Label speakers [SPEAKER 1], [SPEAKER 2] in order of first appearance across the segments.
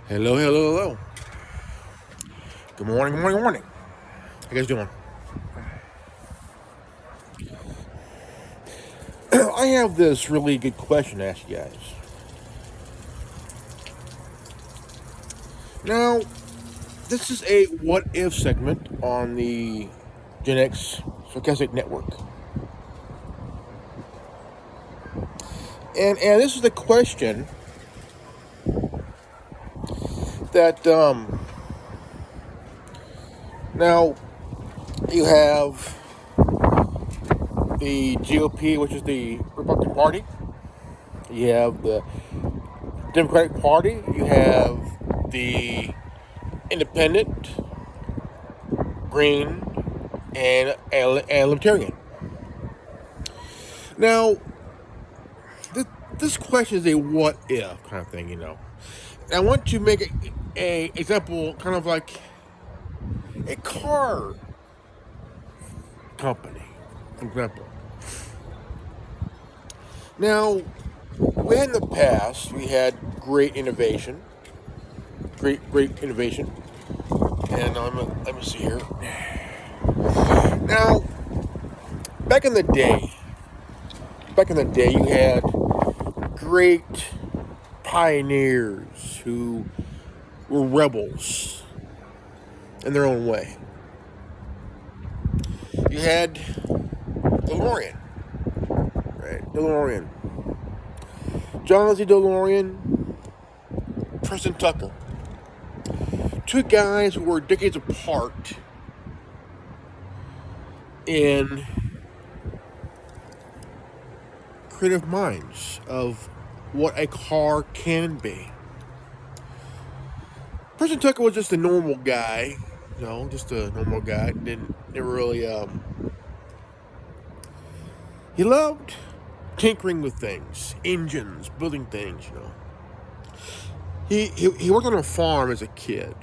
[SPEAKER 1] Hello, hello, hello. Good morning, good morning, good morning. How you guys doing? I have this really good question to ask you guys. Now, this is a what if segment on the Gen X Sarcastic Network. And this is the question that now you have the GOP, which is the Republican Party. You have the Democratic Party. You have the Independent, Green, and Libertarian. Now, this question is a what if kind of thing, I want to make a example, kind of like a car company, for example. Now, we had in the past, we had great innovation, great innovation, and let me see here. Now, back in the day, you had great pioneers who were rebels in their own way. You had DeLorean, right? DeLorean. John Z. DeLorean, Preston Tucker. Two guys who were decades apart in creative minds of what a car can be. Preston Tucker was just a normal guy, just a normal guy. Didn't really. He loved tinkering with things, engines, building things. He worked on a farm as a kid,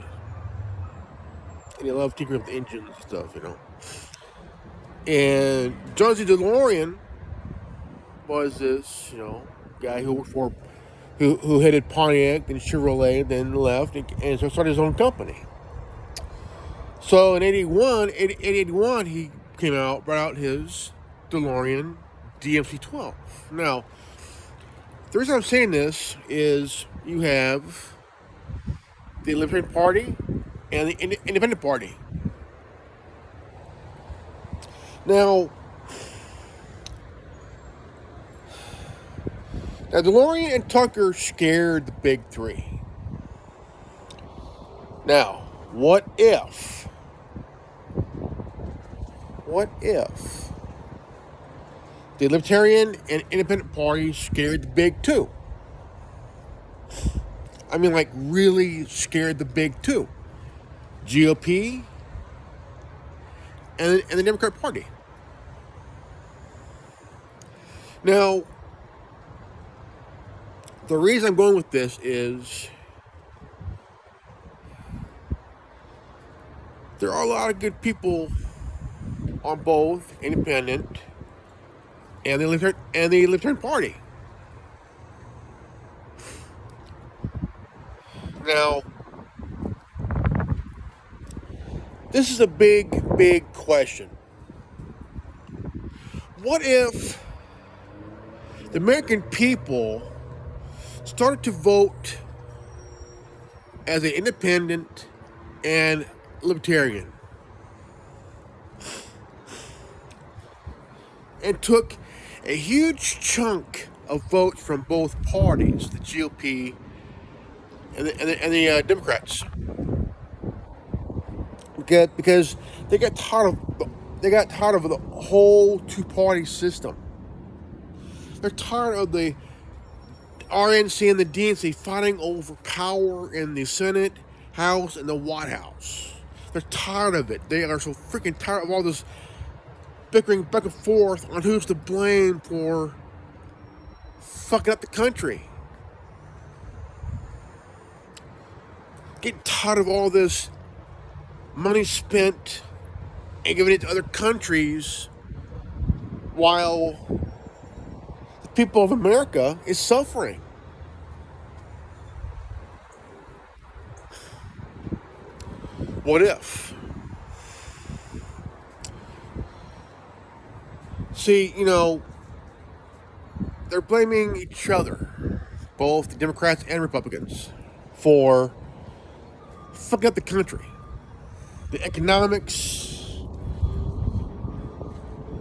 [SPEAKER 1] and he loved tinkering with engines and stuff. And John Z. DeLorean was this, guy who worked for, who headed Pontiac, then Chevrolet, then left, and so started his own company. So in 81, he came out, brought out his DeLorean DMC-12. Now, the reason I'm saying this is you have the Libertarian Party and the Independent Party. Now, DeLorean and Tucker scared the big three. Now, what if the Libertarian and Independent parties scared the big two? I mean, like, really scared the big two. GOP and the Democrat Party. Now, the reason I'm going with this is there are a lot of good people on both Independent and the Libertarian Party. Now, this is a big question. What if the American people started to vote as an independent and libertarian and took a huge chunk of votes from both parties, the GOP and the Democrats, because they got tired of the whole two-party system. They're tired of the RNC and the DNC fighting over power in the Senate, House, and the White House. They're tired of it. They are so freaking tired of all this bickering back and forth on who's to blame for fucking up the country. Getting tired of all this money spent and giving it to other countries while the people of America is suffering. What if? See, they're blaming each other, both the Democrats and Republicans, for fucking up the country. The economics,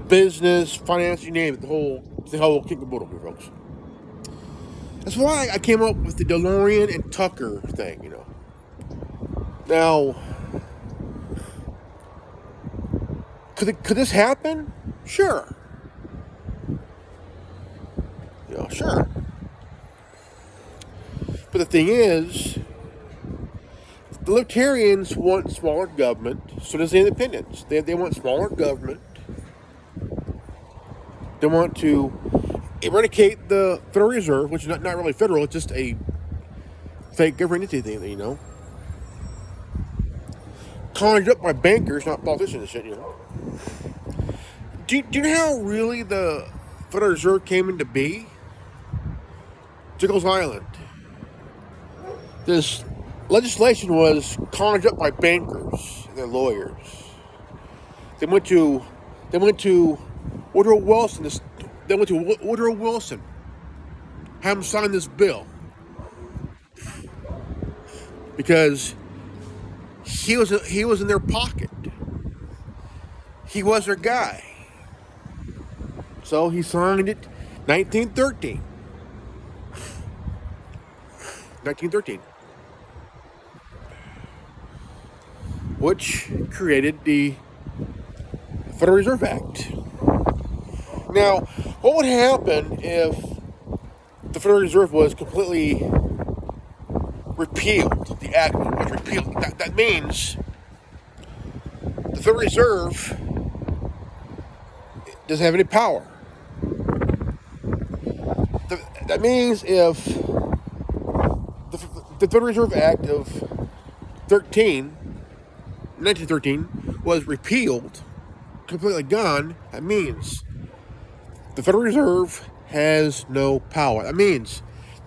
[SPEAKER 1] business, finance, you name it, the whole kick the boodle here, folks. That's why I came up with the DeLorean and Tucker thing, Now, could this happen? Sure. Sure. But the thing is, the libertarians want smaller government, so does the independents. They want smaller government. They want to eradicate the Federal Reserve, which is not really federal, it's just a fake government entity, Conjured up by bankers, not politicians and shit, Do you know how really the Federal Reserve came into being? Jekyll's Island. This legislation was conjured up by bankers and their lawyers. They went to Woodrow Wilson. Have him sign this bill because he was in their pocket. He was their guy. So he signed it 1913. Which created the Federal Reserve Act. Now, what would happen if the Federal Reserve was completely repealed? The act was repealed. That means the Federal Reserve doesn't have any power. That means if the Federal Reserve Act of 1913 was repealed, completely gone, that means the Federal Reserve has no power. That means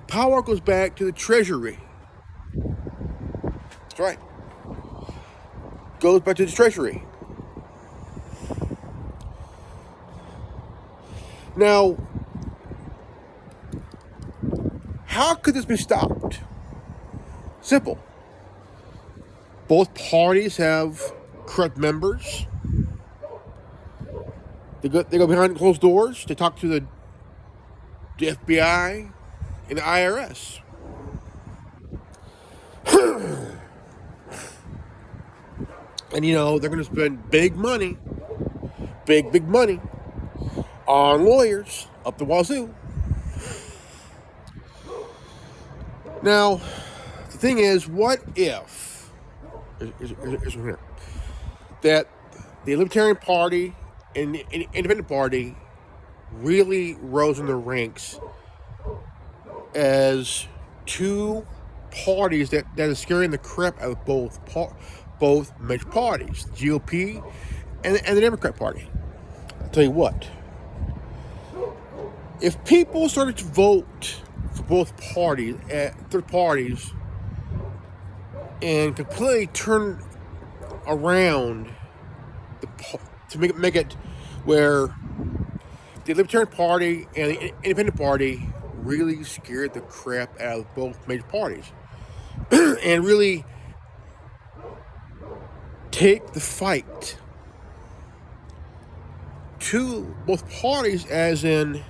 [SPEAKER 1] power goes back to the Treasury. That's right. Goes back to the Treasury. Now, how could this be stopped? Simple. Both parties have corrupt members. They go behind closed doors. They talk to the FBI and the IRS. And they're going to spend big money on lawyers up the wazoo. Now, the thing is, what if that the Libertarian Party and the Independent Party really rose in the ranks as two parties that is scaring the crap out of both major parties, the GOP and the Democrat Party? I'll tell you what. If people started to vote for both parties, third parties, and completely turn around to make it where the Libertarian Party and the Independent Party really scared the crap out of both major parties and really take the fight to both parties, as in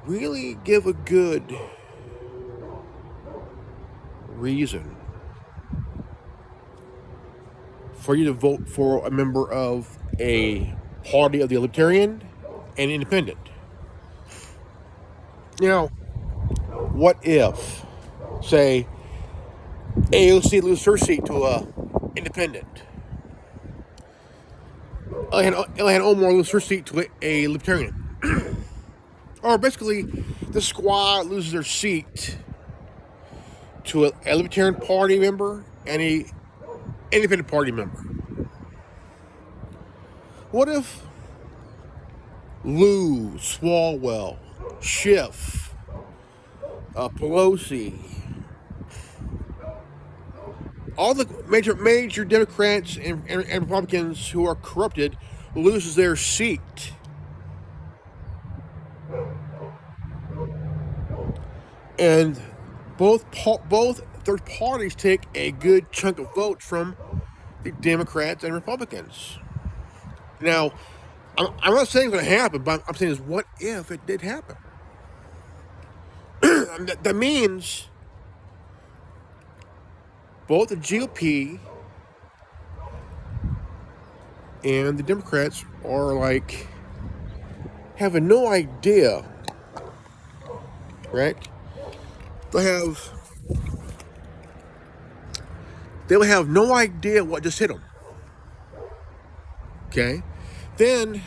[SPEAKER 1] really give a good reason for you to vote for a member of a party of the Libertarian and Independent. What if, say, AOC loses her seat to a Independent? Ilhan Omar loses her seat to a Libertarian. Or basically, the squad loses their seat to a Libertarian Party member and a Independent Party member. What if Lou, Swalwell, Schiff, Pelosi, all the major Democrats and Republicans who are corrupted loses their seat. And both third parties take a good chunk of votes from the Democrats and Republicans. Now, I'm not saying it's going to happen, but I'm saying is what if it did happen? That means both the GOP and the Democrats are like having no idea, right? They'll have no idea what just hit them. Okay, then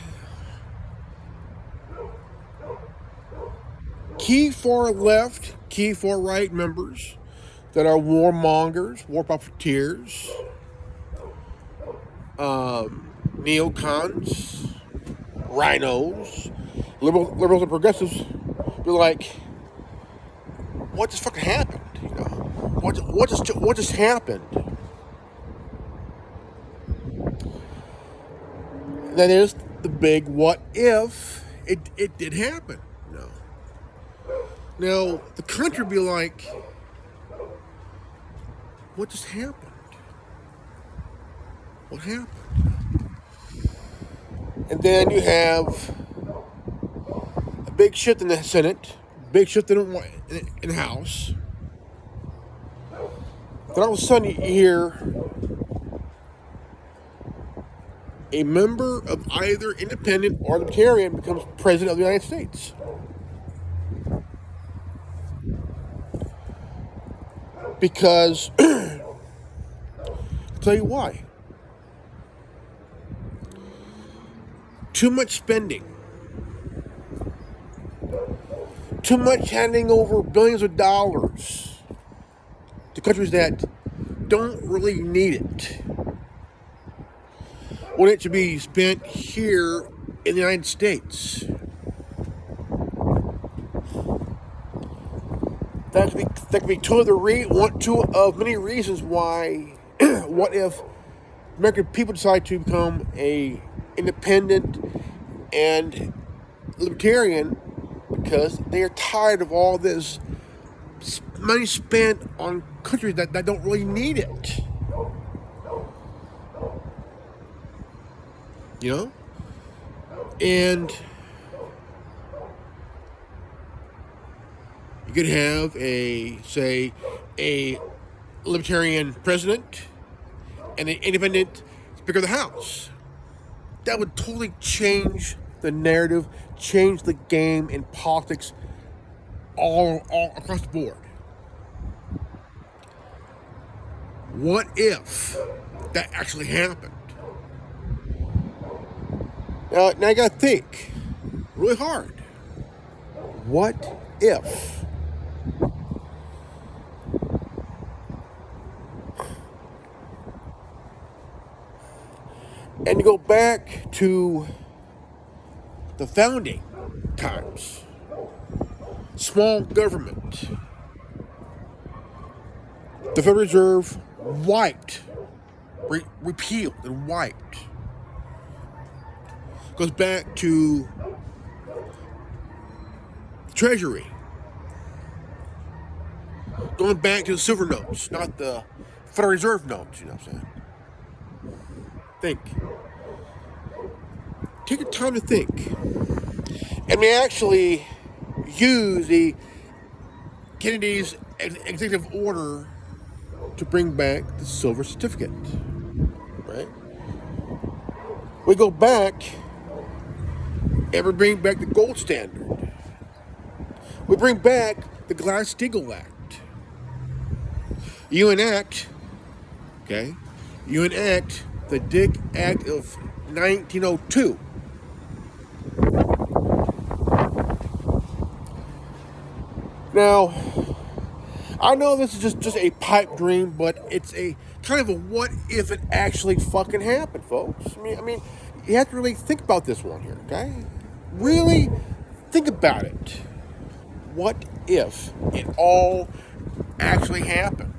[SPEAKER 1] key far left, key far right members that are warmongers, war profiteers, neocons, rhinos, liberals and progressives be like, what just fucking happened? You know, what just happened? That is the big what if it did happen. No. Now the country be like, what just happened? What happened? And then you have a big shift in the Senate, big shift in the House. Then all of a sudden you hear a member of either independent or libertarian becomes president of the United States. Because, I'll tell you why. Too much spending. Too much handing over billions of dollars to countries that don't really need it, when it should be spent here in the United States. That could be two of many reasons why. What if American people decide to become a independent and libertarian because they are tired of all this money spent on countries that don't really need it. You know? And you could have a libertarian president and an independent Speaker of the House. That would totally change the narrative, change the game in politics all across the board. What if that actually happened? Now you gotta think really hard. What if? And you go back to the founding times. Small government. The Federal Reserve repealed and wiped. Goes back to Treasury. Going back to the silver notes, not the Federal Reserve notes, you know what I'm saying? Think. Take your time to think. And we actually use the Kennedy's executive order to bring back the silver certificate. Right? We go back and we bring back the gold standard. We bring back the Glass-Steagall Act. You enact the Dick Act of 1902. Now, I know this is just a pipe dream, but it's a kind of a what if it actually fucking happened, folks. I mean, you have to really think about this one here, okay? Really think about it. What if it all actually happened?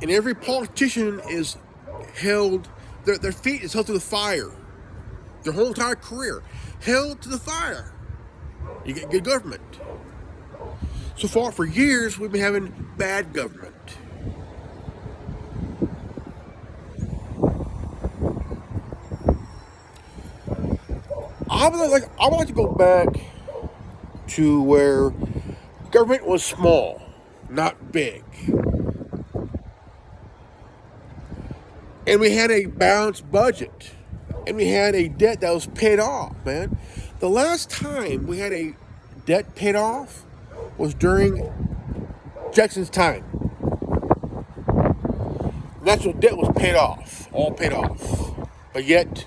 [SPEAKER 1] And every politician is held, their feet is held to the fire. Their whole entire career, held to the fire. You get good government. So far, for years, we've been having bad government. I would like to go back to where government was small, not big. And we had a balanced budget. And we had a debt that was paid off, man. The last time we had a debt paid off was during Jackson's time. National debt was paid off, all paid off. But yet,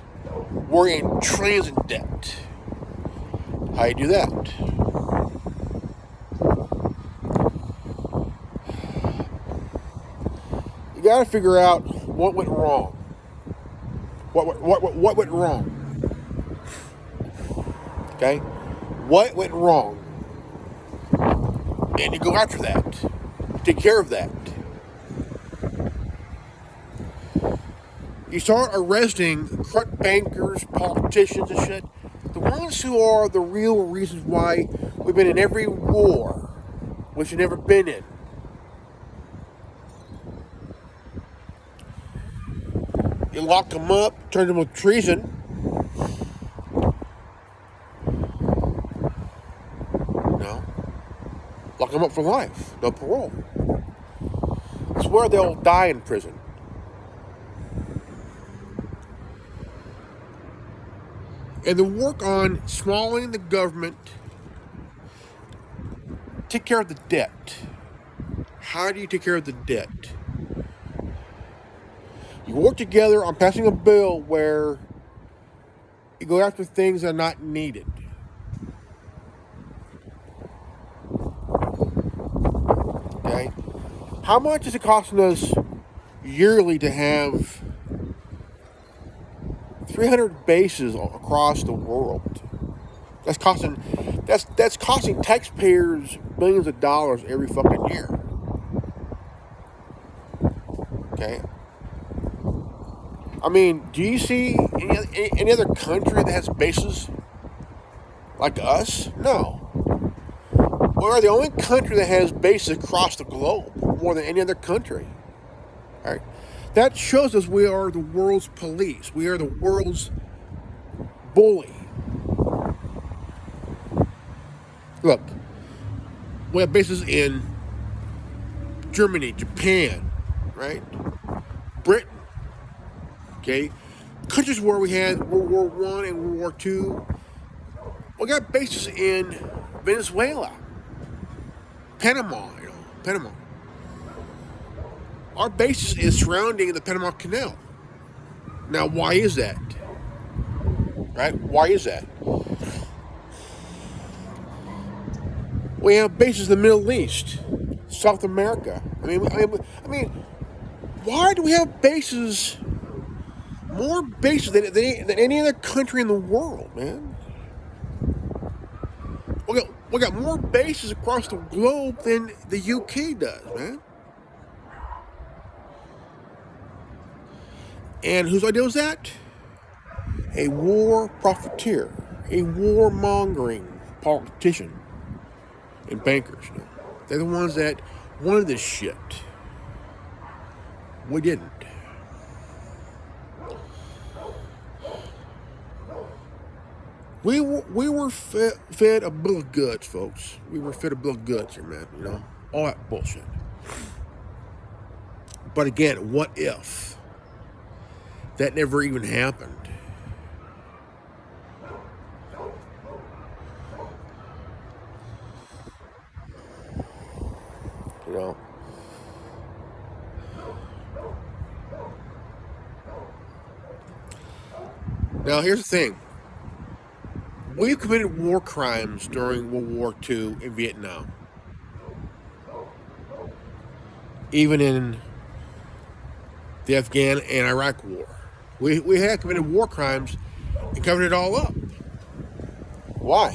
[SPEAKER 1] we're in trillions in debt. How you do that? You got to figure out what went wrong. What went wrong? Okay? What went wrong? And you go after that. Take care of that. You start arresting corrupt bankers, politicians and shit. The ones who are the real reasons why we've been in every war we should never been in. You lock them up, turn them with treason. No. Lock them up for life. No parole. It's where they'll die in prison. And the work on smalling the government, take care of the debt. How do you take care of the debt? You work together on passing a bill where you go after things that are not needed. Okay? How much is it costing us yearly to have 300 bases across the world? That's costing taxpayers billions of dollars every fucking year. Okay? I mean, do you see any other country that has bases like us? No. We are the only country that has bases across the globe more than any other country. All right? That shows us we are the world's police. We are the world's bully. Look, we have bases in Germany, Japan, right? Britain. Okay? Countries where we had World War I and World War II. We got bases in Venezuela, Panama, Panama. Our basis is surrounding the Panama Canal. Now, why is that? Right? Why is that? We have bases in the Middle East, South America. I mean, why do we have bases, more bases than any other country in the world, man? We got more bases across the globe than the UK does, man. And whose idea was that? A war profiteer, a warmongering politician and bankers. They're the ones that wanted this shit. We didn't. We were fed a bill of goods, folks. We were fed a bill of goods here, man. All that bullshit. But again, what if that never even happened? Now, here's the thing. We committed war crimes during World War II in Vietnam. Even in the Afghan and Iraq War. We had committed war crimes and covered it all up. Why?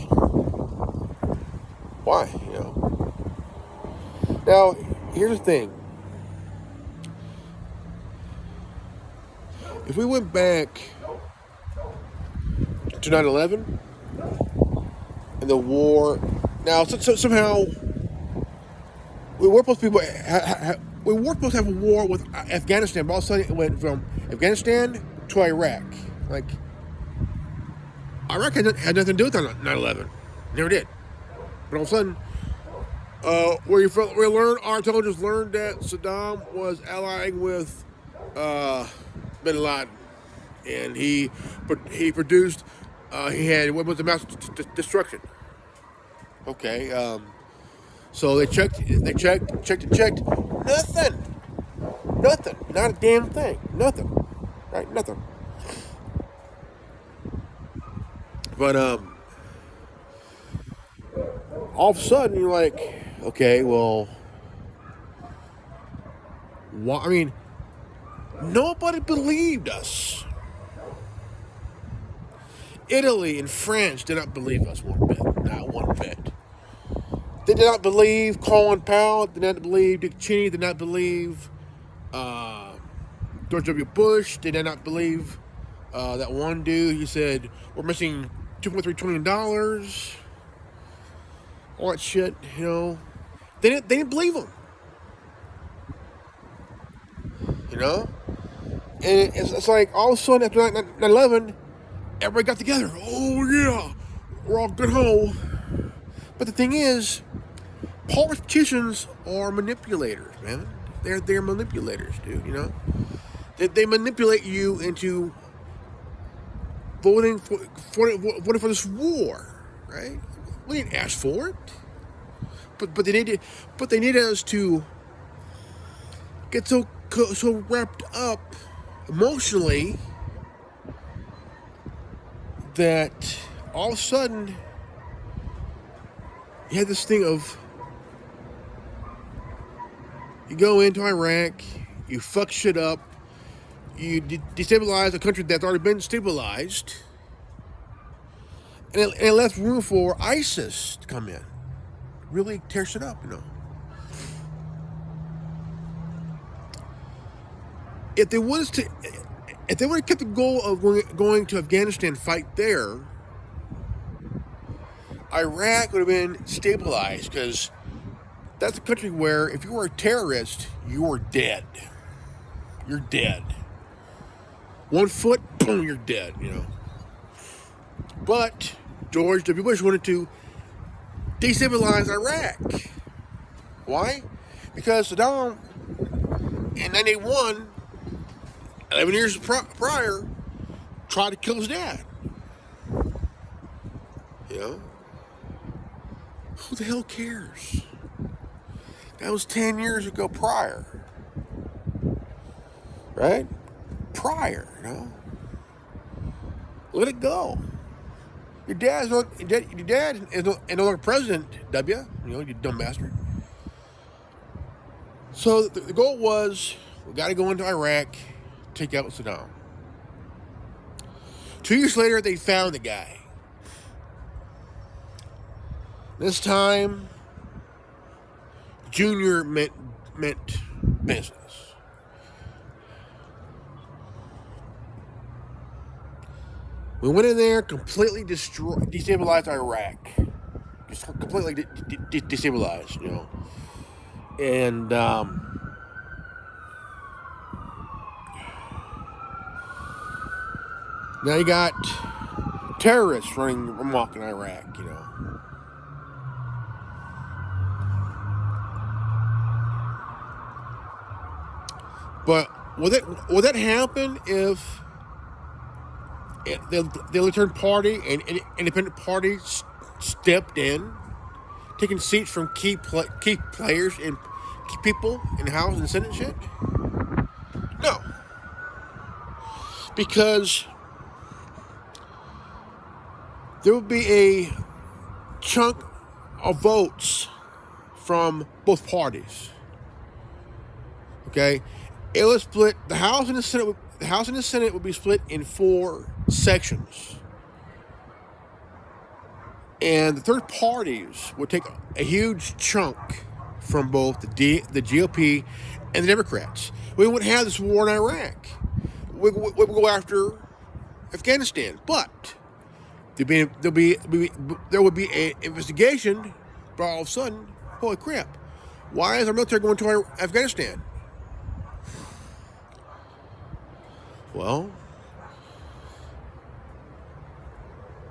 [SPEAKER 1] Why? Now, here's the thing. if we went back to 9/11 and the war, now somehow we were supposed to we were supposed to have a war with Afghanistan, but all of a sudden it went from Afghanistan to Iraq. Like, Iraq had nothing to do with 9/11. Never did. But all of a sudden, our intelligence learned that Saddam was allying with Bin Laden, and he produced. He had what was the mass destruction. Okay, so they checked, nothing, not a damn thing, nothing, right, nothing. But all of a sudden you're like, okay, well, I mean, nobody believed us. Italy and France did not believe us one bit, not one bit. They did not believe Colin Powell, did not believe Dick Cheney, did not believe George W. Bush, they did not believe that one dude. He said, we're missing $2.3 trillion. All that shit, you know. They didn't believe him. You know? And it's like all of a sudden after 9/11, everybody got together. Oh yeah, we're all good home. But the thing is, politicians are manipulators, man. They're manipulators, dude. You know, they manipulate you into voting for this war, right? We didn't ask for it, but they needed us to get so wrapped up emotionally that all of a sudden you had this thing of, you go into Iraq, you fuck shit up, you destabilize a country that's already been stabilized, and it left room for ISIS to come in, really tear shit up, you know. If they would have kept the goal of going to Afghanistan and fight there, Iraq would have been stabilized, because that's a country where if you were a terrorist, you were dead. You're dead. 1 foot, boom, you're dead, you know. But George W. Bush wanted to destabilize Iraq. Why? Because Saddam, in 1991, 11 years prior, tried to kill his dad. You know? Who the hell cares? That was 10 years ago prior. Right? Prior, you know? Let it go. Your dad is no longer president, W. You know, you dumb bastard. So the goal was, we got to go into Iraq, take out Saddam. 2 years later, they found the guy. This time, Junior meant business. We went in there, completely destabilized Iraq. Just completely destabilized, you know. And now you got terrorists running amok in Iraq, you know. But would that happen if the Libertarian Party and independent parties stepped in, taking seats from key players and key people in the House and Senate and shit? No. Because there would be a chunk of votes from both parties. Okay? It was split. The House and the Senate would be split in 4 sections, and the third parties would take a huge chunk from both the GOP and the Democrats. We wouldn't have this war in Iraq. we go after Afghanistan, but there would be a investigation. But all of a sudden, holy crap! Why is our military going to Afghanistan? Well,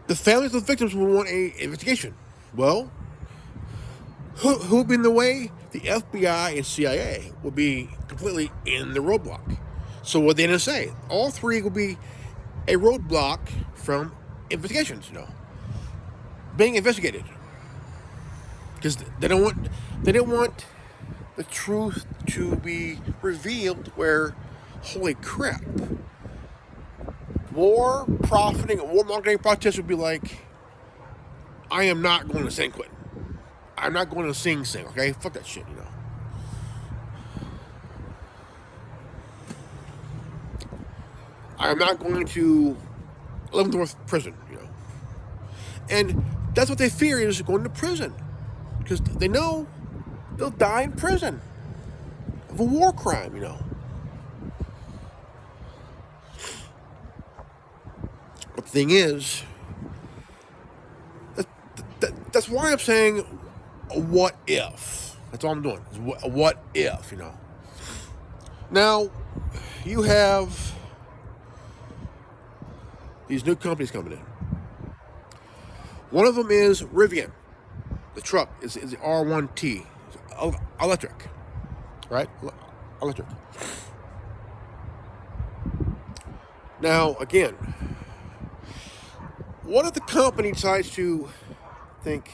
[SPEAKER 1] the families of the victims will want an investigation. Well, who would be in the way? The FBI and CIA would be completely in the roadblock. So what the NSA, all three will be a roadblock from investigations, being investigated, because they don't want the truth to be revealed. Where, holy crap, war profiting, war marketing protests would be like, I am not going to San Quentin. I'm not going to Sing Sing. Okay, fuck that shit. I am not going to Leavenworth prison. And that's what they fear, is going to prison, because they know they'll die in prison of a war crime. But the thing is, that's why I'm saying, what if? That's all I'm doing. Is what if? Now, you have these new companies coming in. One of them is Rivian. The truck is the R1T. It's electric. Right? Electric. Now, again, what if the company decides to think,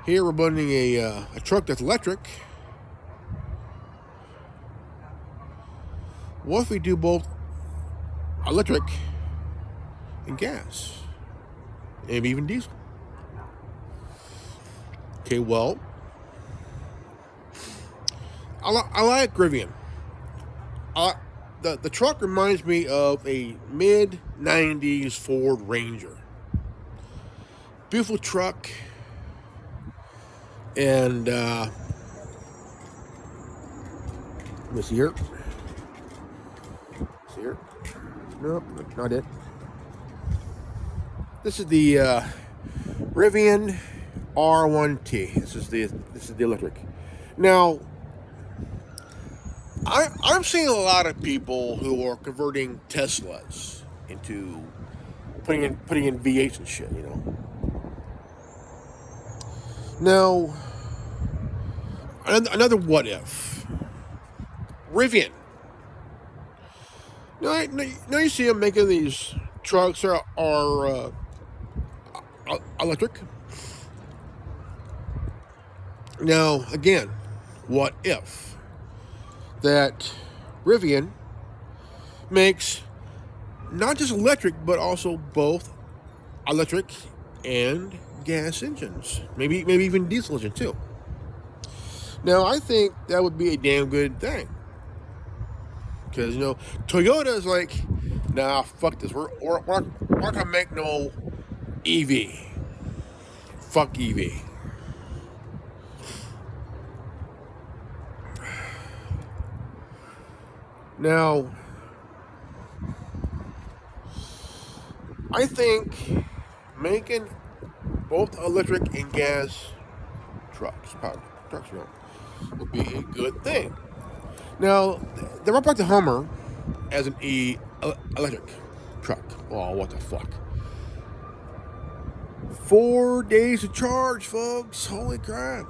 [SPEAKER 1] here we're building a truck that's electric. What if we do both electric and gas, and even diesel? Okay, well, I like Rivian. The truck reminds me of a mid-90s Ford Ranger. Beautiful truck. And let me see here. See here? Nope, not it. This is the Rivian R1T. This is the electric. Now, I'm seeing a lot of people who are converting Teslas into putting in V8s and shit. Now, another what if. Rivian. Now you see them making these trucks are electric. Now, again, what if that Rivian makes not just electric, but also both electric and gas engines, maybe even diesel engine too. Now, I think that would be a damn good thing, because Toyota is like, nah, fuck this. We're not gonna make no EV. Fuck EV. Now, I think making both electric and gas trucks, power trucks, would be a good thing. Now, they brought back the Hummer as an electric truck. Oh, what the fuck. 4 days to charge, folks. Holy crap.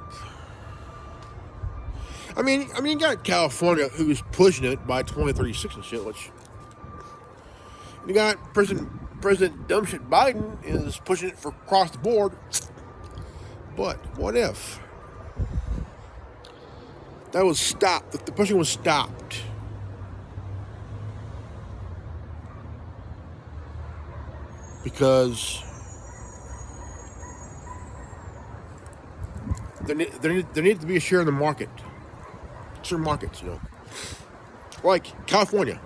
[SPEAKER 1] I mean, you got California who's pushing it by 2036 and shit, which you got President dumbshit Biden is pushing it for across the board. But what if that was stopped? If the pushing was stopped, because there needs to be a share in the market. Certain markets, like California.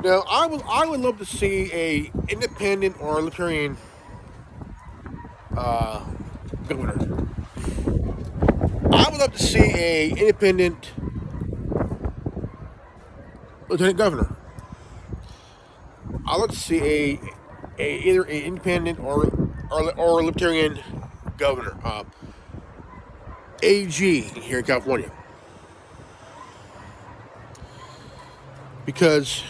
[SPEAKER 1] Now, I would love to see a independent or libertarian governor. I would love to see a independent lieutenant governor. I'd like to see either an independent or a libertarian governor, AG here in California, because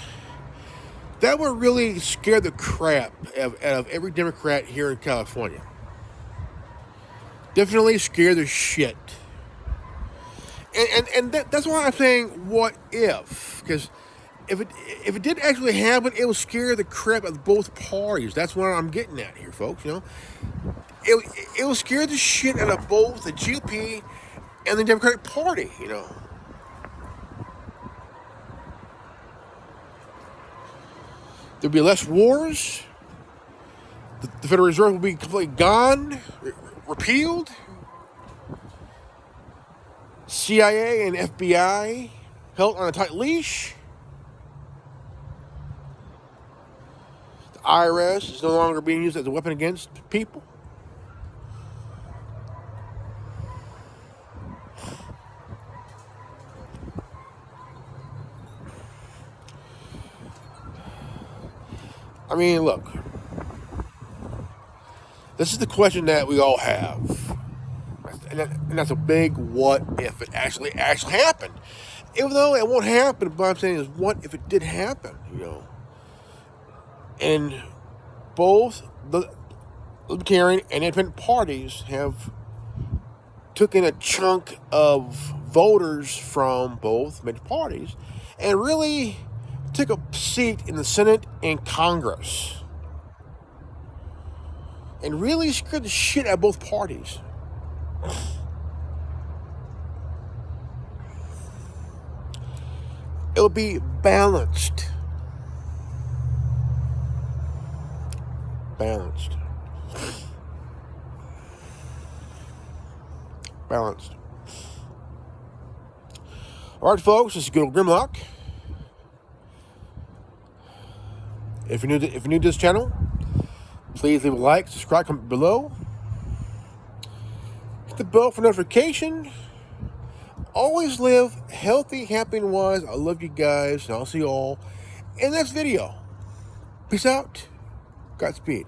[SPEAKER 1] that would really scare the crap out of every Democrat here in California. Definitely scare the shit. And that's why I'm saying what if, because if it did actually happen, it will scare the crap out of both parties. That's what I'm getting at here, folks. You know, it will scare the shit out of both the GOP and the Democratic Party. You know, there'll be less wars. The Federal Reserve will be completely gone, repealed. CIA and FBI held on a tight leash. The IRS is no longer being used as a weapon against people. I mean, look, this is the question that we all have. And that's a big what if it actually happened. Even though it won't happen, but I'm saying is what if it did happen, you know. And both the Libertarian and Independent parties have taken a chunk of voters from both major parties and really took a seat in the Senate and Congress. And really scared the shit out of both parties. It'll be balanced. Balanced. All right, folks, this is good old Grimlock. If you're new to this channel, please leave a like, subscribe, comment below. Hit the bell for notification. Always live healthy, happy, and wise. I love you guys, and I'll see you all in the next video. Peace out. Godspeed.